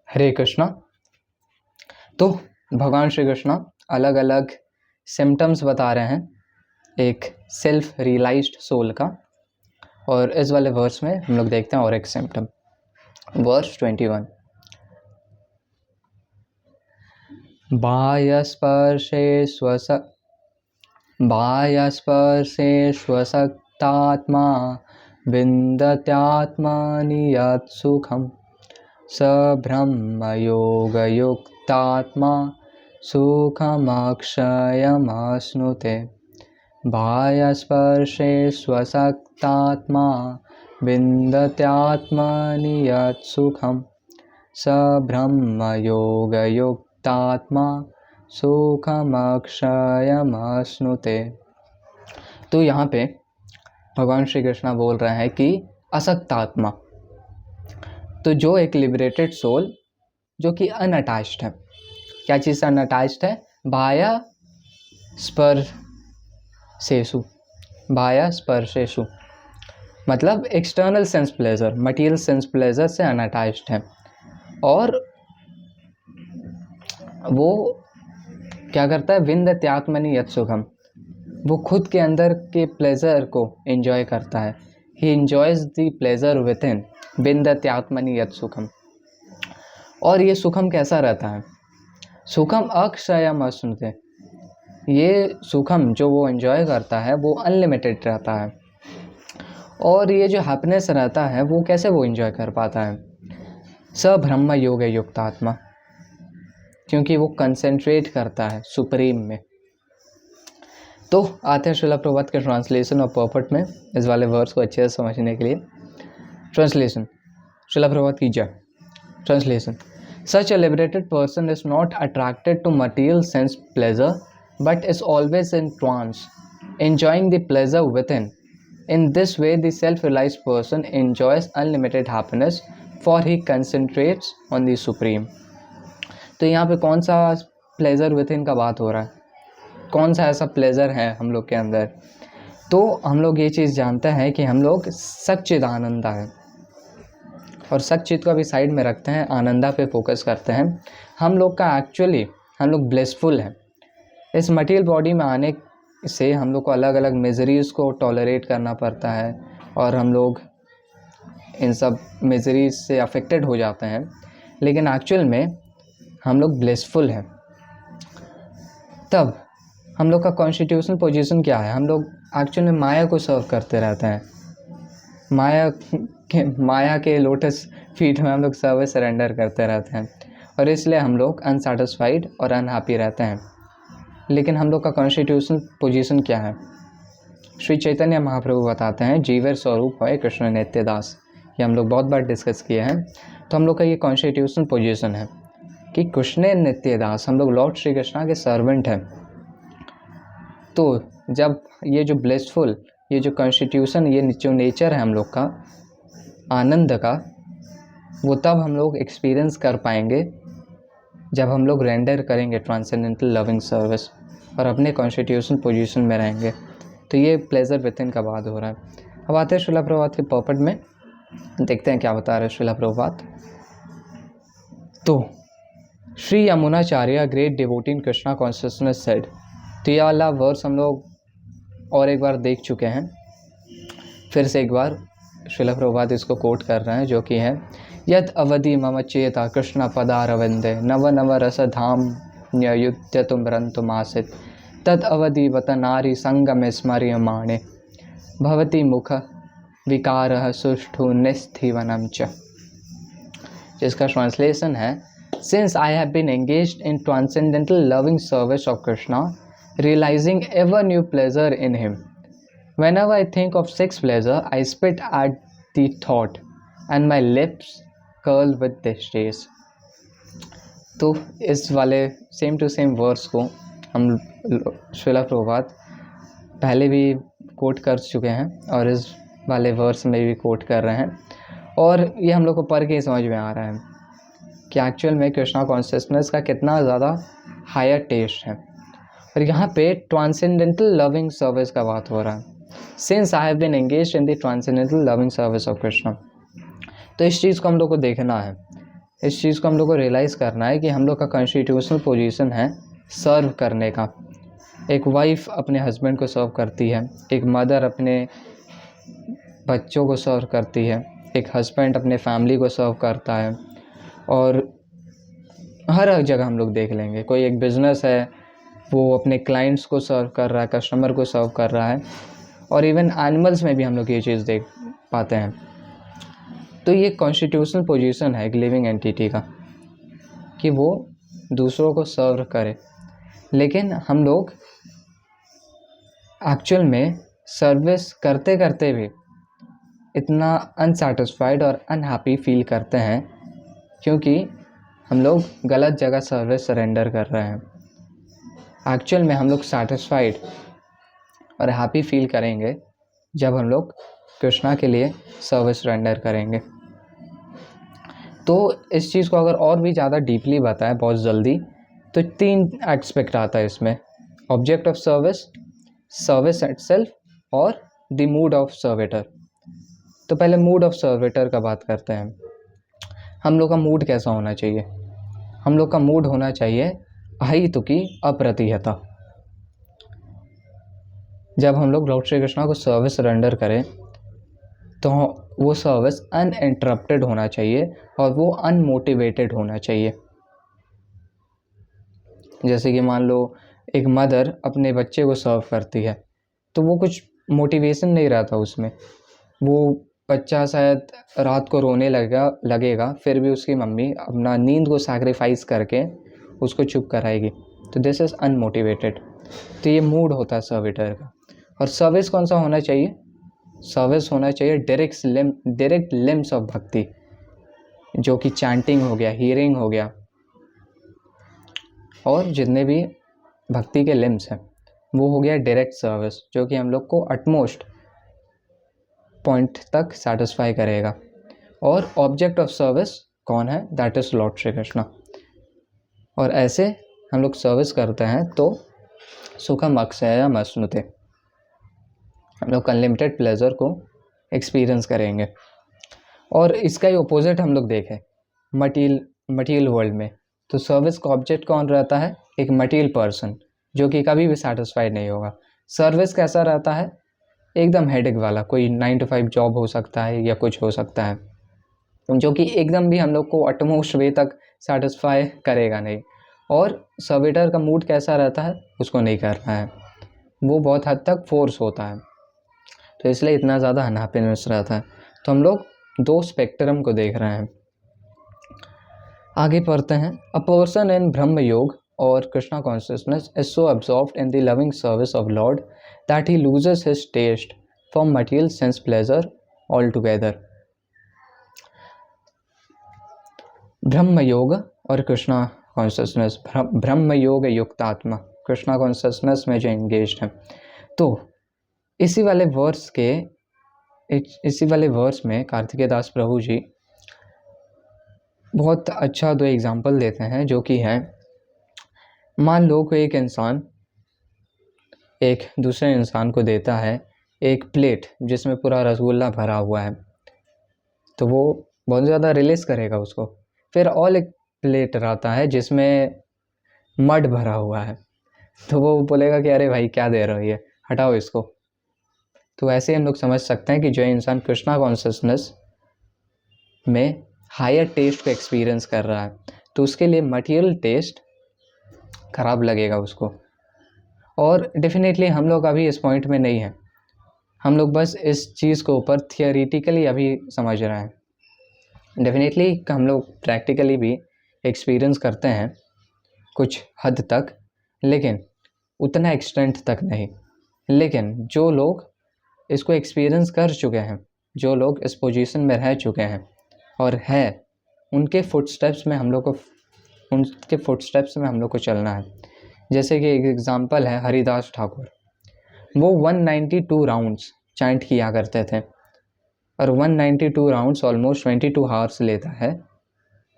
हरे कृष्णा। तो भगवान श्री कृष्ण अलग अलग सिम्टम्स बता रहे हैं एक सेल्फ रियलाइज्ड सोल का, और इस वाले वर्स में हम लोग देखते हैं और एक सिम्टम। वर्स 21, बाह्यस्पर्शे स्वसक्तात्मा विन्दत्यात्मनि यत् सुखं स ब्रह्मयोगयुक्तात्मा सुखमक्षयमश्नुते। बाह्यस्पर्शे स्वसक्तात्मा विन्दत्यात्मनि यत् सुखं स ब्रह्मयोगयुक्तात्मा सुखमक्षयमश्नुते। तो यहाँ पे भगवान श्री कृष्ण बोल रहे हैं कि असक्त आत्मा, तो जो एक लिबरेटेड सोल जो कि अनअटैच्ड है। क्या चीज़ से अनअटैच्ड है? बाह्य स्पर्शेषु, मतलब external sense pleasure, material sense pleasure से अनअटैच्ड है। और वो क्या करता है? विन्दत्यात्मनि यत् सुखम, वो खुद के अंदर के प्लेजर को एंजॉय करता है। He enjoys the pleasure within, विन्दत्यात्मनि यत् सुखम। और ये सुखम कैसा रहता है? सुखम अक्षयम अश्नुते। ये सुखम जो वो एंजॉय करता है वो अनलिमिटेड रहता है। और ये जो हैप्पीनेस रहता है वो कैसे वो एंजॉय कर पाता है? स ब्रह्म योग युक्त आत्मा, क्योंकि वो कंसेंट्रेट करता है सुप्रीम में। तो आते हैं श्रील प्रभुपाद के ट्रांसलेशन और परफेक्ट में इस वाले वर्ड्स को अच्छे से समझने के लिए। ट्रांसलेशन, श्रील प्रभुपाद की जय। Translation, such a liberated person is not attracted to material sense pleasure but is always in trance, enjoying the pleasure within. In this way the self-realized person enjoys unlimited happiness, for he concentrates on the supreme. तो यहाँ पे कौन सा pleasure with in का बात हो रहा है? कौन सा ऐसा प्लेजर है हम लोग के अंदर? तो हम लोग ये चीज़ जानते हैं कि हम लोग सच्चिदानंदा है, और सच्चित को भी साइड में रखते हैं, आनंदा पे फोकस करते हैं। हम लोग का एक्चुअली हम लोग ब्लेसफुल हैं। इस मटीरियल बॉडी में आने से हम लोग को अलग अलग मिजरीज़ को टॉलरेट करना पड़ता है, और हम लोग इन सब मिजरीज से अफेक्टेड हो जाते हैं। लेकिन एक्चुअल में हम लोग ब्लेसफुल हैं। तब हम लोग का कॉन्स्टिट्यूशनल पोजीशन क्या है? हम लोग एक्चुअल में माया को सर्व करते रहते हैं। माया के लोटस फीट में हम लोग सर्विस सरेंडर करते रहते हैं, और इसलिए हम लोग अनसेटिस्फाइड और अनहैप्पी रहते हैं। लेकिन हम लोग का कॉन्स्टिट्यूशनल पोजीशन क्या है? श्री चैतन्य महाप्रभु बताते हैं, जीवर स्वरूप है कृष्ण नित्य दास। ये हम लोग बहुत बार डिस्कस किए हैं। तो हम लोग का ये कॉन्स्टिट्यूशनल पोजीशन है कि कृष्ण नित्य दास, हम लोग लॉर्ड श्री कृष्णा के सर्वेंट हैं। तो जब ये जो ब्लेसफुल, ये जो कॉन्स्टिट्यूशन, ये जो नेचर है हम लोग का आनंद का, वो तब हम लोग एक्सपीरियंस कर पाएंगे जब हम लोग रेंडर करेंगे ट्रांसेंडेंटल लविंग सर्विस और अपने कॉन्स्टिट्यूशन पोजीशन में रहेंगे। तो ये प्लेजर विद इन का बात हो रहा है। अब आते हैं श्रील प्रभुपाद के पर्पट में, देखते हैं क्या बता रहे हैं श्रील प्रभुपाद। तो श्री यमुनाचार्य ग्रेट डिवोटी इन कृष्णा कॉन्शियसनेस सेड। तो ये वाला वर्स हम लोग और एक बार देख चुके हैं। फिर से एक बार श्रील प्रभुपाद इसको कोट कर रहे हैं, जो कि है, यद अवधि मम चेता कृष्ण पदारविंदे नव नव रस धाम न्ययुत्य तुम रंतुमासित तद अवधि वत नारी संगम स्मर्यमाणे भवति मुख विकारः सुष्ठु निस्थिवनम च। जिसका ट्रांसलेशन है, since I have been engaged in transcendental loving service of Krishna, realizing ever new pleasure in him. Whenever I think of sex pleasure, I spit at the thought, and my lips curl with distress. तो इस वाले same to same verse को हम श्रील प्रभुपाद पहले भी coat कर चुके हैं, और इस वाले वर्स में भी कोट कर रहे हैं। और ये हम लोग को पढ़ के ही समझ में आ रहा है कि एक्चुअल में कृष्णा कॉन्शियसनेस का कितना ज़्यादा हायर टेस्ट है। और यहाँ पे ट्रांसेंडेंटल लविंग सर्विस का बात हो रहा है। Since I have been engaged in the transcendental loving service of Krishna. तो इस चीज़ को हम लोग को देखना है इस चीज़ को हम लोग को रियलाइज़ करना है कि हम लोग का कॉन्स्टिट्यूशनल पोजीशन है सर्व करने का। एक वाइफ अपने हस्बैंड को सर्व करती है, एक मदर अपने बच्चों को सर्व करती है, एक हस्बैंड अपने फैमिली को सर्व करता है, और हर जगह हम लोग देख लेंगे कोई एक बिज़नेस है वो अपने क्लाइंट्स को सर्व कर रहा है, कस्टमर को सर्व कर रहा है, और इवन एनिमल्स में भी हम लोग ये चीज़ देख पाते हैं। तो ये कॉन्स्टिट्यूशनल पोजीशन है एक लिविंग एंटिटी का कि वो दूसरों को सर्व करे। लेकिन हम लोग एक्चुअल में सर्विस करते करते भी इतना अनसेटिस्फाइड और अनहैप्पी फील करते हैं क्योंकि हम लोग गलत जगह सर्विस सरेंडर कर रहे हैं। एक्चुअल में हम लोग सेटिस्फाइड और हैप्पी फील करेंगे जब हम लोग कृष्णा के लिए सर्विस रेंडर करेंगे। तो इस चीज़ को अगर और भी ज़्यादा डीपली बताएं बहुत जल्दी तो 3 एस्पेक्ट आता है इसमें: object of service, service itself और द मूड ऑफ सर्वेटर। तो पहले मूड ऑफ सर्वेटर का बात करते हैं। हम लोग का मूड कैसा होना चाहिए? हम लोग का मूड होना चाहिए अहितुकी अप्रतिहता। जब हम लोग लॉर्ड श्री कृष्णा को सर्विस रेंडर करें तो वो सर्विस अनइंटरप्टेड होना चाहिए और वो अनमोटिवेटेड होना चाहिए। जैसे कि मान लो एक मदर अपने बच्चे को सर्व करती है तो वो कुछ मोटिवेशन नहीं रहता उसमें, वो बच्चा शायद रात को रोने लगेगा फिर भी उसकी मम्मी अपना नींद को सैक्रिफाइस करके उसको चुप कराएगी। तो दिस इज़ अनमोटिवेटेड। तो ये मूड होता है सर्विटर का। और सर्विस कौन सा होना चाहिए? सर्विस होना चाहिए डायरेक्ट लिम्स ऑफ भक्ति, जो कि चैंटिंग हो गया, हियरिंग हो गया, और जितने भी भक्ति के लिम्स हैं वो हो गया डायरेक्ट सर्विस, जो कि हम लोग को अटमोस्ट पॉइंट तक सेटिस्फाई करेगा। और ऑब्जेक्ट ऑफ सर्विस कौन है? That is Lord Shri Krishna. और ऐसे हम लोग सर्विस करते हैं तो सुखम अक्षयम अश्नुते, हम लोग अनलिमिटेड प्लेजर को एक्सपीरियंस करेंगे। और इसका ही ऑपोजिट हम लोग देखें मटीरियल वर्ल्ड में, तो सर्विस का ऑब्जेक्ट कौन रहता है? एक मटीरियल पर्सन जो कि कभी भी सेटिस्फाइड नहीं होगा। सर्विस कैसा रहता है? एकदम हेडेक वाला, कोई 9 to 5 जॉब हो सकता है या कुछ हो सकता है, जो कि एकदम भी हम लोग को अटमोस्ट वे तक सेटिस्फाई करेगा नहीं। और सर्विटर का मूड कैसा रहता है? उसको नहीं करना है, वो बहुत हद तक फोर्स होता है, तो इसलिए इतना ज़्यादा अनहैप्पीनेस रहता है। तो हम लोग 2 स्पेक्ट्रम को देख रहे हैं। आगे पढ़ते हैं। A person in Brahma yoga और Krishna consciousness is so absorbed in the loving service of Lord that he loses his taste for material sense pleasure all together. Brahma yoga और कृष्णा कॉन्शियसनेस, ब्रह्म योग युक्त आत्मा कृष्णा कॉन्शियसनेस में जो एंगेज्ड है। तो इसी वाले वर्स में कार्तिकेय दास प्रभु जी बहुत अच्छा 2 एग्जाम्पल देते हैं, जो कि है, मान लो कोई एक इंसान एक दूसरे इंसान को देता है एक प्लेट जिसमें पूरा रसगुल्ला भरा हुआ है, तो वो बहुत ज़्यादा रिलीज करेगा उसको। फिर और एक प्लेट रहता है जिसमें मड भरा हुआ है, तो वो बोलेगा कि अरे भाई क्या दे रहे हो, ये हटाओ इसको। तो ऐसे हम लोग समझ सकते हैं कि जो इंसान कृष्णा कॉन्शियसनेस में हायर टेस्ट को एक्सपीरियंस कर रहा है तो उसके लिए मटेरियल टेस्ट ख़राब लगेगा उसको। और डेफिनेटली हम लोग अभी इस पॉइंट में नहीं हैं, हम लोग बस इस चीज़ को ऊपर थियोरेटिकली अभी समझ रहे हैं। डेफिनेटली हम लोग प्रैक्टिकली भी एक्सपीरियंस करते हैं कुछ हद तक, लेकिन उतना एक्सटेंट तक नहीं। लेकिन जो लोग इसको एक्सपीरियंस कर चुके हैं, जो लोग इस पोजीशन में रह चुके हैं और है, उनके फुटस्टेप्स में हम लोग को चलना है। जैसे कि एक एग्जांपल है हरिदास ठाकुर, वो 192 राउंड्स चैंट किया करते थे, और 192 राउंड्स ऑलमोस्ट 22 आवर्स लेता है,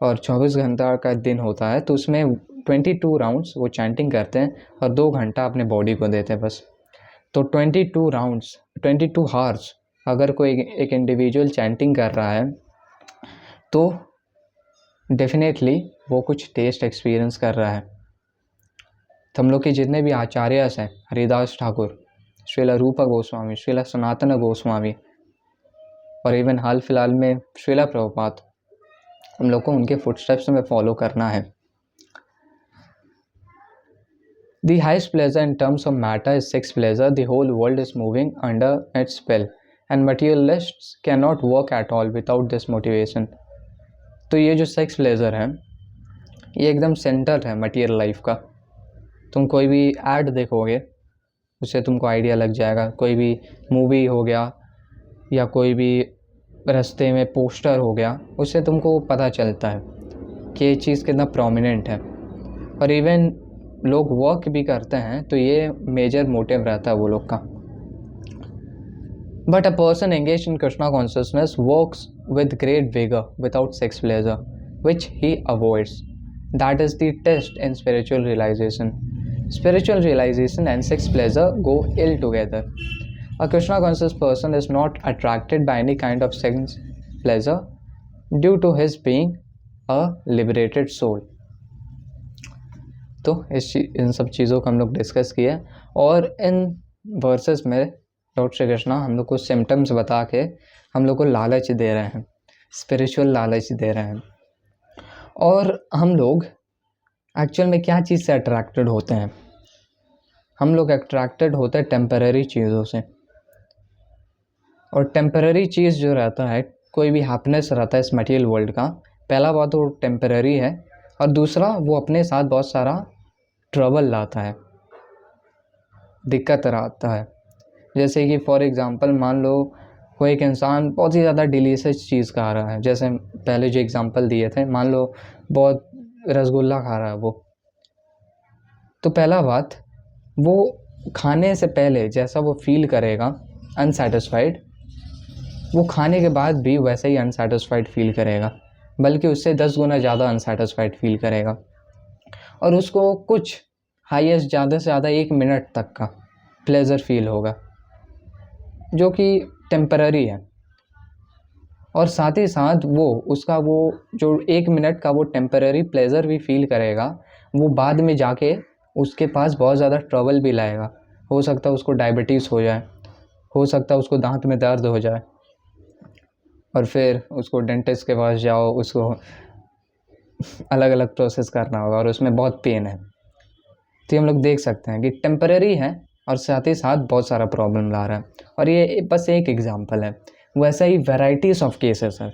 और 24 घंटा का दिन होता है, तो उसमें 22 राउंड्स वो चैंटिंग करते हैं और 2 घंटा अपने बॉडी को देते हैं बस। तो 22 राउंड्स 22 आवर्स अगर कोई एक इंडिविजुअल चैंटिंग कर रहा है तो डेफिनेटली वो कुछ टेस्ट एक्सपीरियंस कर रहा है। तो हम लोग के जितने भी आचार्यस हैं, हरिदास ठाकुर, श्रीला रूपा गोस्वामी, श्रीला सनातन गोस्वामी और इवन हाल फिलहाल में श्रीला प्रभुपाद, हम लोग को उनके फुटस्टेप्स में फॉलो करना है। The highest pleasure in terms of matter is sex pleasure. The whole world is moving under its spell, and materialists cannot work at all without this motivation. तो ये जो सेक्स प्लेजर है ये एकदम centre है material life का। तुम कोई भी ऐड देखोगे उससे तुमको आइडिया लग जाएगा, कोई भी मूवी हो गया या कोई भी रास्ते में पोस्टर हो गया, उससे तुमको पता चलता है कि ये चीज़ कितना प्रोमिनेंट है। और इवन लोग वर्क भी करते हैं तो ये मेजर मोटिव रहता है वो लोग का। But a person engage in Krishna consciousness works with great vigour without sex pleasure which he avoids. That is the test in spiritual realization. Spiritual realization and sex pleasure go ill together. A Krishna conscious person is not attracted by any kind of sex pleasure due to his being a liberated soul. तो इन सब चीज़ों को हम लोग discuss किए और इन versus में लॉर्ड श्री कृष्णा हम लोग को सिम्टम्स बता के हम लोग को लालच दे रहे हैं, स्पिरिचुअल लालच दे रहे हैं। और हम लोग एक्चुअल में क्या चीज़ से अट्रैक्टेड होते हैं? हम लोग अट्रैक्टेड होते हैं टेम्पररी चीज़ों से। और टेम्पररी चीज़ जो रहता है, कोई भी हैप्पीनेस रहता है इस मटेरियल वर्ल्ड का, पहला बात वो टेम्पररी है और दूसरा वो अपने साथ बहुत सारा ट्रबल लाता है, दिक्कत आता है। जैसे कि फॉर एग्ज़ाम्पल मान लो कोई एक इंसान बहुत ही ज़्यादा डिलीशियस चीज़ खा रहा है, जैसे पहले जो एग्ज़ाम्पल दिए थे, मान लो बहुत रसगुल्ला खा रहा है वो, तो पहला बात वो खाने से पहले जैसा वो फील करेगा अनसेटिस्फाइड, वो खाने के बाद भी वैसे ही अनसेटिस्फाइड फील करेगा, बल्कि उससे 10 गुना ज़्यादा अनसेटिस्फाइड फील करेगा। और उसको कुछ हाईएस्ट ज़्यादा से ज़्यादा 1 मिनट तक का प्लेज़र फील होगा जो कि टेम्पररी है। और साथ ही साथ वो उसका वो जो 1 मिनट का वो टेम्पररी प्लेज़र भी फील करेगा, वो बाद में जाके उसके पास बहुत ज़्यादा ट्रबल भी लाएगा। हो सकता है उसको डायबिटीज़ हो जाए, हो सकता है उसको दांत में दर्द हो जाए और फिर उसको डेंटिस्ट के पास जाओ, उसको अलग अलग प्रोसेस करना होगा और उसमें बहुत पेन है। तो हम लोग देख सकते हैं कि टेम्पररी है और साथ ही साथ बहुत सारा प्रॉब्लम ला रहा है। और ये बस एक एग्जांपल है, वैसा ही वैराइटीज़ ऑफ केसेस है,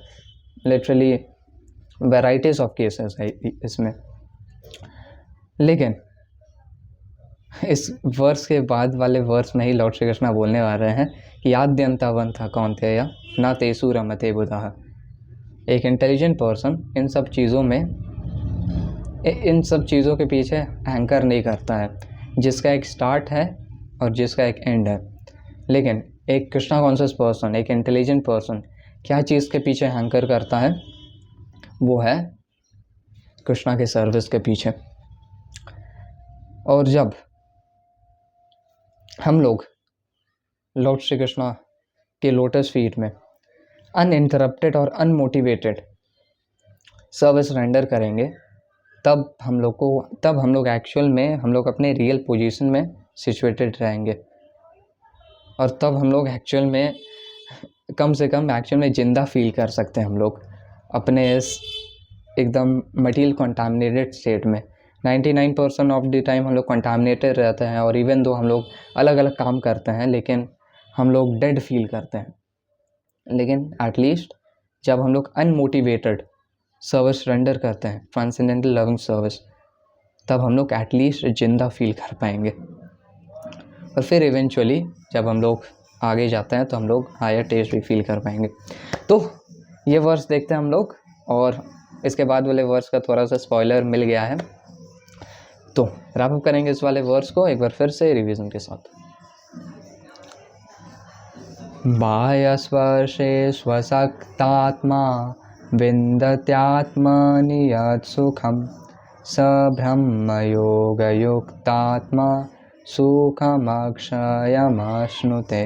लिटरली वैराइटीज़ ऑफ केसेस है इसमें। लेकिन इस वर्स के बाद वाले वर्स में ही लॉर्ड श्री कृष्णा बोलने वाले हैं कि आद्यंतावंत कौन्तेय न तेषु रमते बुधः। एक इंटेलिजेंट पर्सन इन सब चीज़ों के पीछे हैंकर नहीं करता है, जिसका एक स्टार्ट है और जिसका एक एंड है। लेकिन एक कृष्णा कॉन्शियस पर्सन, एक इंटेलिजेंट पर्सन क्या चीज़ के पीछे हैंकर करता है? वो है कृष्णा के सर्विस के पीछे। और जब हम लोग लॉर्ड श्री कृष्णा के लोटस फीट में अनइंटरप्टेड और अनमोटिवेटेड सर्विस रेंडर करेंगे, तब हम लोग एक्चुअल में हम लोग अपने रियल पोजीशन में सिचुएटेड रहेंगे। और तब हम लोग एक्चुअल में कम से कम एक्चुअल में ज़िंदा फील कर सकते हैं हम लोग अपने इस एकदम मटीरियल कंटामिनेटेड स्टेट में। 99% ऑफ द टाइम हम लोग कंटामिनेटेड रहते हैं और इवन दो हम लोग अलग अलग काम करते हैं लेकिन हम लोग डेड फील करते हैं। लेकिन एटलीस्ट जब हम लोग अनमोटिवेटेड सर्विस रेंडर करते हैं, ट्रांसेंडेंटल लविंग सर्विस, तब हम लोग एटलीस्ट जिंदा फील कर पाएंगे। और फिर इवेंचुअली जब हम लोग आगे जाते हैं तो हम लोग हायर टेस्ट भी फील कर पाएंगे। तो ये वर्स देखते हैं हम लोग, और इसके बाद वाले वर्स का थोड़ा सा स्पॉइलर मिल गया है, तो रैप अप करेंगे इस वाले वर्स को एक बार फिर से रिवीजन के साथ। बाह्यस्पर्शे स्वशक्तात्मा विन्दत्यात्मनि यत् सुखं स ब्रह्मयोगयुक्तात्मा सुखमक्षयमश्नुते।